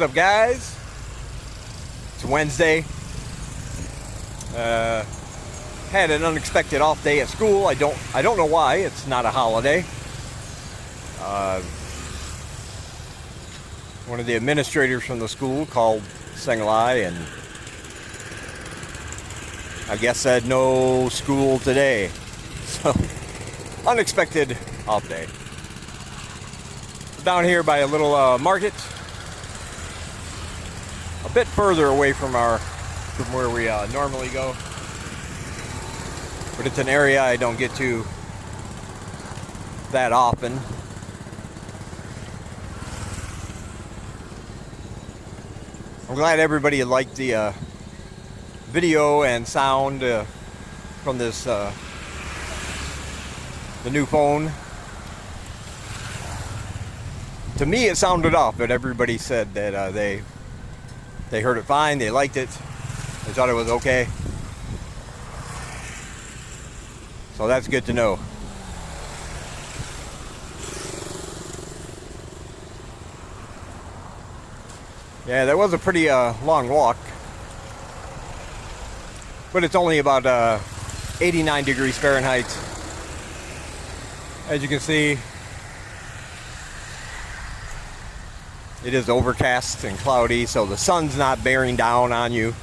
up, guys? It's Wednesday. Had an unexpected off day at school. I don't know why. It's not a holiday. One of the administrators from the school called Sengalai and I guess said no school today. So unexpected off day. Down here by a little market, a bit further away from where we normally go, but it's an area I don't get to that often. I'm glad everybody liked the video and sound from this the new phone. To me, it sounded off, but everybody said that they heard it fine, they liked it, they thought it was okay. So that's good to know. Yeah, that was a pretty long walk, but it's only about 89 degrees Fahrenheit. As you can see, it is overcast and cloudy, so the sun's not bearing down on you.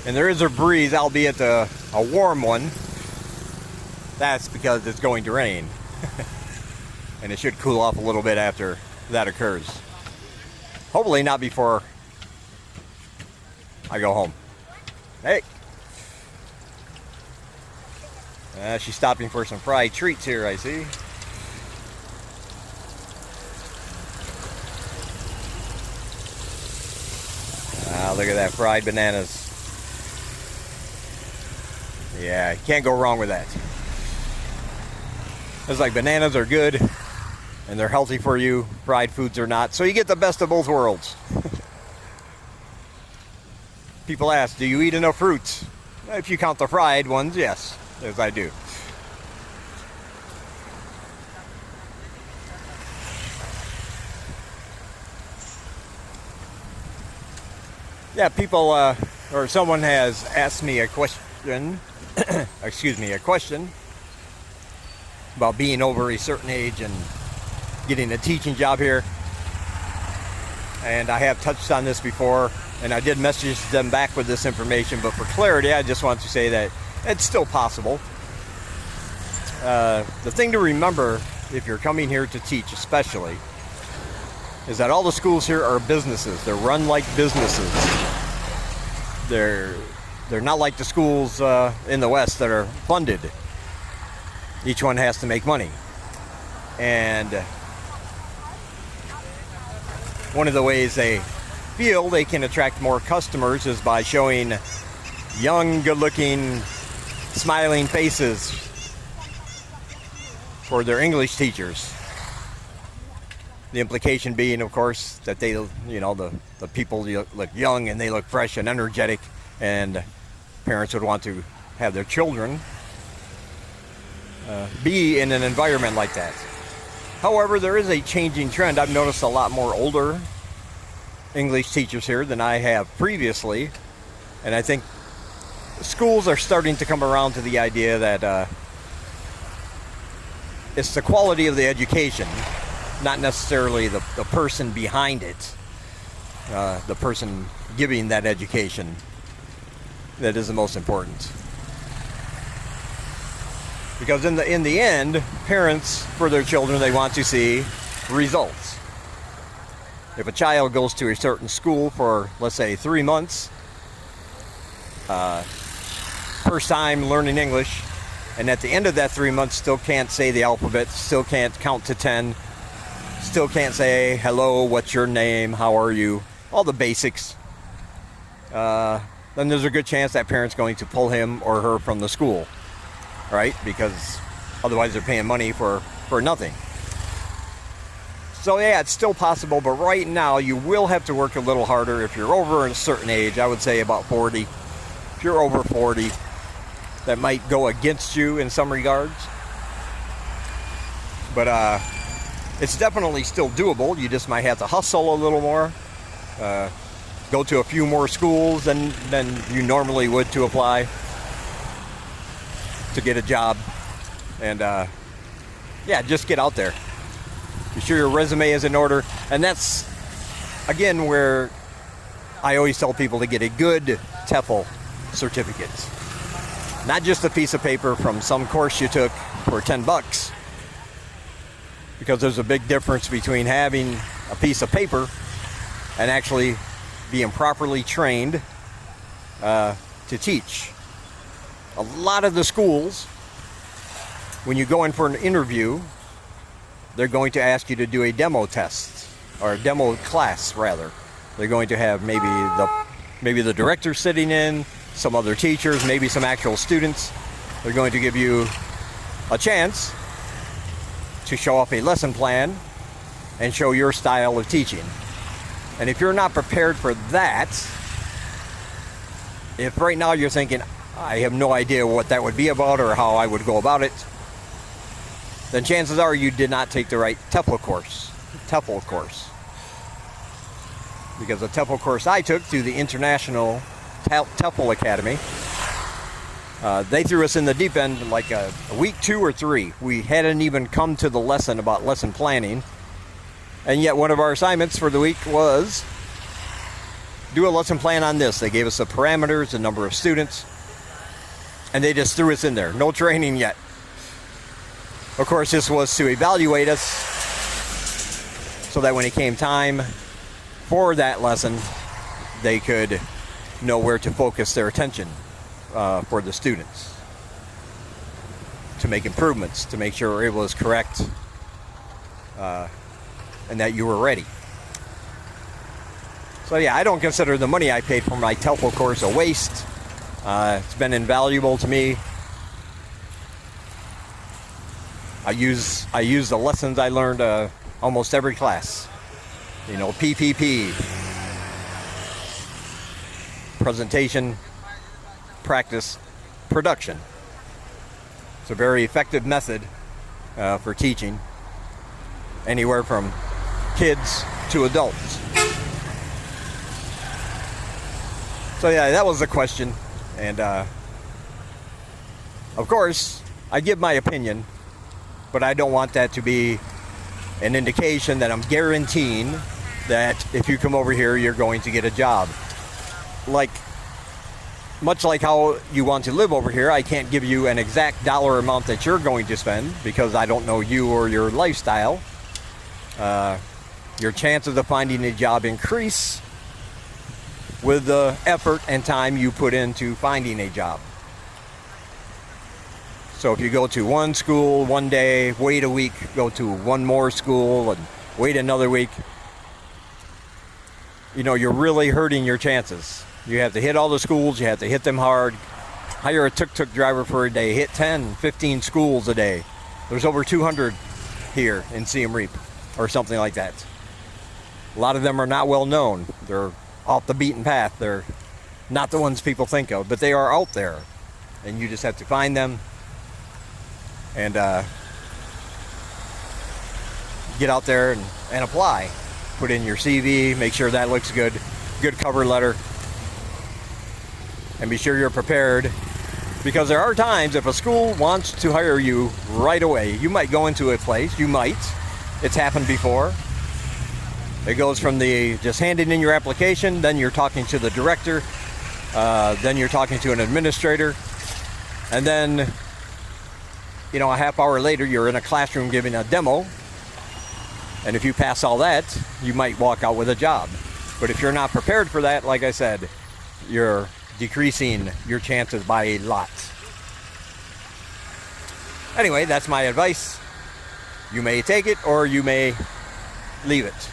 And there is a breeze, albeit a warm one. That's because it's going to rain. And it should cool off a little bit after that occurs. Hopefully not before I go home. Hey! She's stopping for some fried treats here, I see. Look at that, fried bananas. Yeah, you can't go wrong with that. It's like bananas are good and they're healthy for you. Fried foods are not. So you get the best of both worlds. People ask, do you eat enough fruits? If you count the fried ones, yes, as I do. Yeah, people, or someone has asked me a question, a question about being over a certain age and getting a teaching job here. And I have touched on this before, and I did message them back with this information, but for clarity, I just want to say that it's still possible. The thing to remember, if you're coming here to teach especially, is that all the schools here are businesses. They're run like businesses. They're not like the schools in the West that are funded. Each one has to make money. And one of the ways they feel they can attract more customers is by showing young, good-looking, smiling faces for their English teachers. The implication being, of course, that they, the people look young and they look fresh and energetic, and parents would want to have their children be in an environment like that. However, there is a changing trend. I've noticed a lot more older English teachers here than I have previously, and I think schools are starting to come around to the idea that it's the quality of the education, not necessarily the person behind it, the person giving that education, that is the most important. Because in the end, parents, for their children, they want to see results. If a child goes to a certain school for, let's say, 3 months, first time learning English, and at the end of that 3 months still can't say the alphabet, still can't count to 10, still can't say hello, what's your name, how are you, all the basics, then there's a good chance that parent's going to pull him or her from the school, right? Because otherwise they're paying money for nothing. So yeah, it's still possible, but right now you will have to work a little harder if you're over a certain age. I would say about 40. If you're over 40, that might go against you in some regards. But it's definitely still doable. You just might have to hustle a little more, go to a few more schools than you normally would to apply to get a job. And yeah, just get out there. Be sure your resume is in order. And that's, again, where I always tell people to get a good TEFL certificate. Not just a piece of paper from some course you took for $10. Because there's a big difference between having a piece of paper and actually being properly trained to teach. A lot of the schools, when you go in for an interview, they're going to ask you to do a demo test, or a demo class rather. They're going to have maybe the director sitting in, some other teachers, maybe some actual students. They're going to give you a chance to show off a lesson plan and show your style of teaching. And if you're not prepared for that, if right now you're thinking, I have no idea what that would be about or how I would go about it, then chances are you did not take the right TEFL course. Because the TEFL course I took through the International TEFL Academy, they threw us in the deep end like a week 2 or 3. We hadn't even come to the lesson about lesson planning. And yet one of our assignments for the week was do a lesson plan on this. They gave us the parameters, the number of students, and they just threw us in there. No training yet. Of course, this was to evaluate us so that when it came time for that lesson, they could know where to focus their attention for the students, to make improvements, to make sure it was correct, and that you were ready. So yeah, I don't consider the money I paid for my TEFL course a waste. It's been invaluable to me. I use the lessons I learned almost every class. You know, PPP, presentation, practice, production. It's a very effective method for teaching, anywhere from kids to adults. So yeah, that was the question. And of course, I give my opinion, but I don't want that to be an indication that I'm guaranteeing that if you come over here, you're going to get a job. Much like how you want to live over here, I can't give you an exact dollar amount that you're going to spend because I don't know you or your lifestyle. Your chances of finding a job increase with the effort and time you put into finding a job. So if you go to one school one day, wait a week, go to one more school and wait another week, you know, you're really hurting your chances. You have to hit all the schools, you have to hit them hard, hire a tuk-tuk driver for a day, hit 10, 15 schools a day. There's over 200 here in Siem Reap or something like that. A lot of them are not well known. They're off the beaten path. They're not the ones people think of, but they are out there. And you just have to find them and get out there and apply. Put in your CV, make sure that looks good, good cover letter, and be sure you're prepared, because there are times if a school wants to hire you right away, you might go into a place, it's happened before. It goes from the just handing in your application, then you're talking to the director, then you're talking to an administrator, and then, you know, a half hour later you're in a classroom giving a demo. And if you pass all that, you might walk out with a job. But if you're not prepared for that, like I said, you're decreasing your chances by a lot. Anyway, that's my advice. You may take it or you may leave it.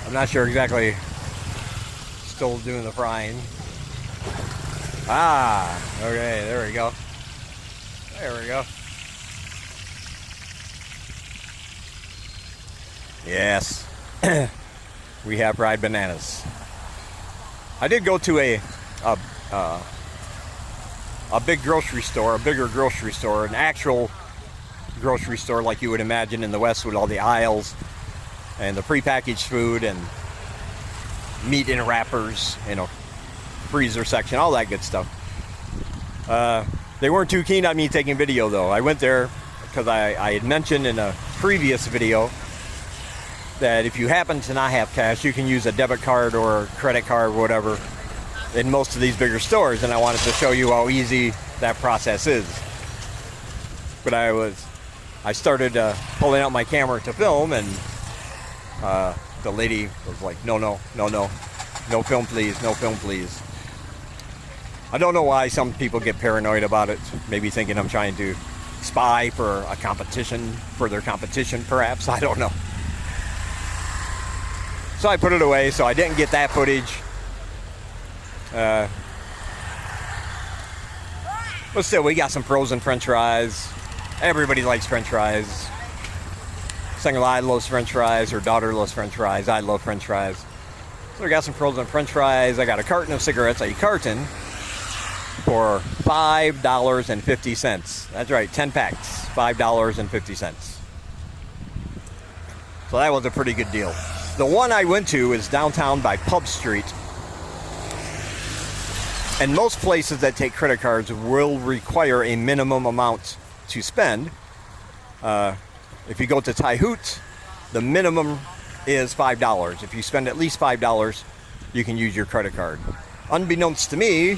I'm not sure exactly. Still doing the frying. Okay, there we go. There we go. Yes, we have fried bananas. I did go to a a big grocery store, a bigger grocery store, an actual grocery store like you would imagine in the West with all the aisles and the prepackaged food and meat in wrappers, freezer section, all that good stuff. They weren't too keen on me taking video though. I went there because I had mentioned in a previous video that if you happen to not have cash, you can use a debit card or credit card or whatever in most of these bigger stores, and I wanted to show you how easy that process is. But I started pulling out my camera to film, and the lady was like, no film please, no film please. I don't know why some people get paranoid about it, maybe thinking I'm trying to spy for a competition, for their competition perhaps, I don't know. So I put it away, so I didn't get that footage. But still, we got some frozen french fries. Everybody likes french fries. Single-eye loves french fries. Her daughter loves french fries. I love french fries. So we got some frozen french fries. I got a carton of cigarettes, a carton, for $5.50. That's right, 10 packs, $5.50. So that was a pretty good deal. The one I went to is downtown by Pub Street. And most places that take credit cards will require a minimum amount to spend. If you go to Thai Hoot, the minimum is $5. If you spend at least $5, you can use your credit card. Unbeknownst to me,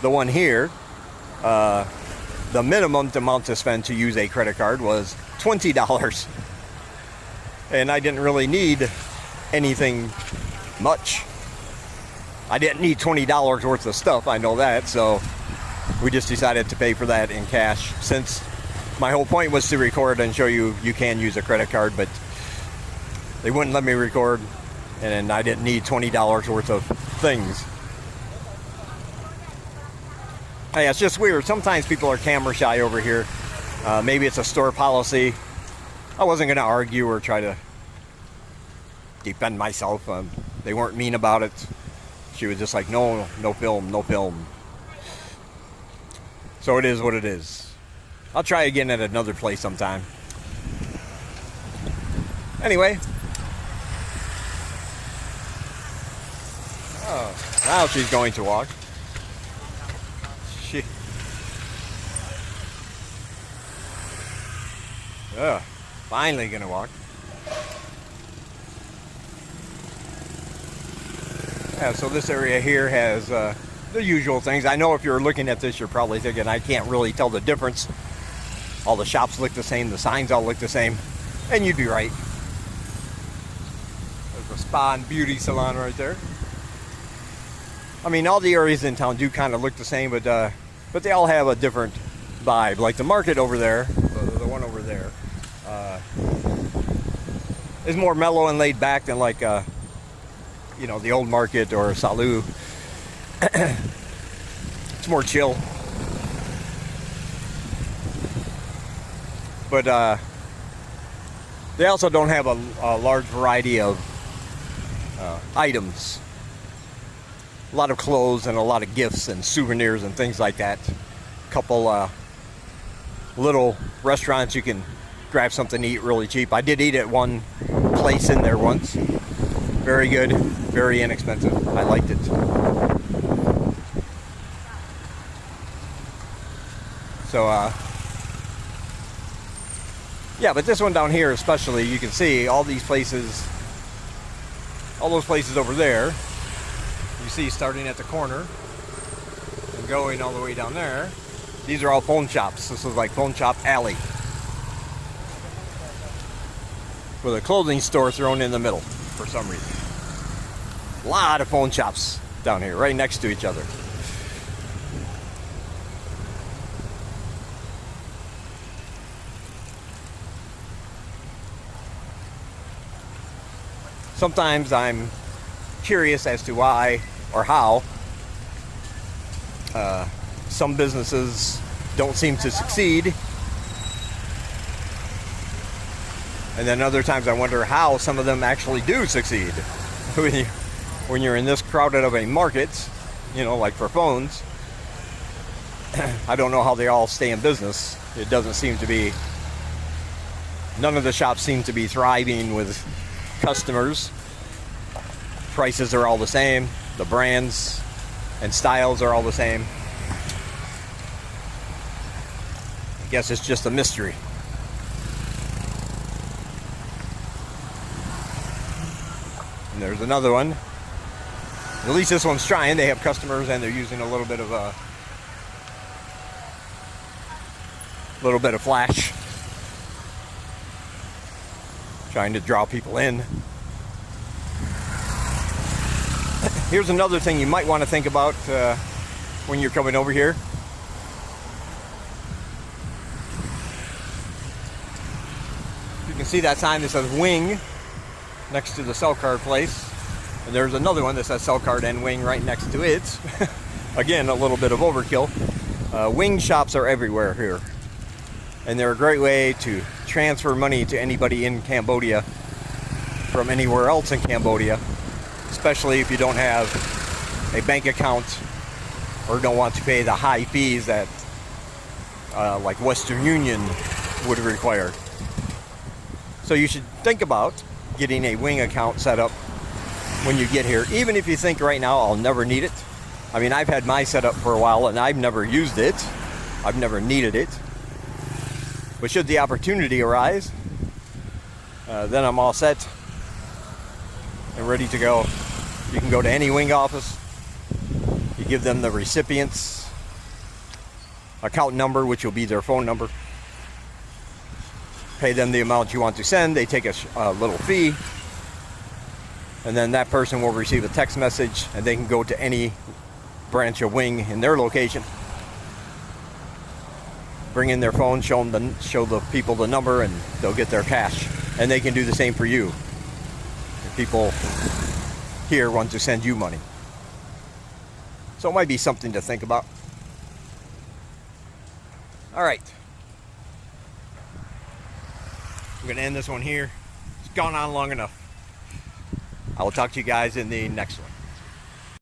the one here, the minimum amount to spend to use a credit card was $20. And I didn't really need anything much. I didn't need $20 worth of stuff, I know that, so we just decided to pay for that in cash, since my whole point was to record and show you can use a credit card, but they wouldn't let me record, and I didn't need $20 worth of things. Hey, it's just weird. Sometimes people are camera shy over here. Maybe it's a store policy. I wasn't going to argue or try to defend myself. They weren't mean about it. She was just like, no film, no film. So it is what it is. I'll try again at another place sometime. Anyway. Oh, now she's going to walk. Finally gonna walk. Yeah, so this area here has the usual things. I know if you're looking at this, you're probably thinking, I can't really tell the difference. All the shops look the same, the signs all look the same, and you'd be right. There's a spa and beauty salon right there. I mean, all the areas in town do kind of look the same, but they all have a different vibe. Like the market over there, the one over there, is more mellow and laid back than like the old market or Salu. It's more chill. But they also don't have a large variety of items. A lot of clothes and a lot of gifts and souvenirs and things like that. A couple little restaurants you can grab something to eat really cheap. I did eat at one place in there once. Very good, very inexpensive. I liked it. So, yeah, but this one down here especially, you can see all these places, all those places over there, you see starting at the corner and going all the way down there, these are all phone shops. This is like Phone Shop Alley, with a clothing store thrown in the middle for some reason. A lot of phone shops down here, right next to each other. Sometimes I'm curious as to why or how some businesses don't seem to succeed. And then other times I wonder how some of them actually do succeed. When you're in this crowded of a market, like for phones, I don't know how they all stay in business. It doesn't seem to be, none of the shops seem to be thriving with customers. Prices are all the same. The brands and styles are all the same. I guess it's just a mystery. And there's another one. At least this one's trying. They have customers and they're using a little bit of flash, trying to draw people in. Here's another thing you might want to think about when you're coming over here. You can see that sign that says Wing next to the cell card place. And there's another one that says cell card and Wing right next to it. Again, a little bit of overkill. Wing shops are everywhere here. And they're a great way to transfer money to anybody in Cambodia from anywhere else in Cambodia, especially if you don't have a bank account or don't want to pay the high fees that like Western Union would require. So you should think about getting a Wing account set up when you get here, even if you think right now I'll never need it. I mean, I've had mine set up for a while and I've never used it. I've never needed it. But should the opportunity arise, then I'm all set and ready to go. You can go to any Wing office. You give them the recipient's account number, which will be their phone number. Pay them the amount you want to send. They take a little fee. And then that person will receive a text message and they can go to any branch of Wing in their location. Bring in their phone, show the people the number, and they'll get their cash. And they can do the same for you. If people here want to send you money. So it might be something to think about. All right. I'm going to end this one here. It's gone on long enough. I will talk to you guys in the next one.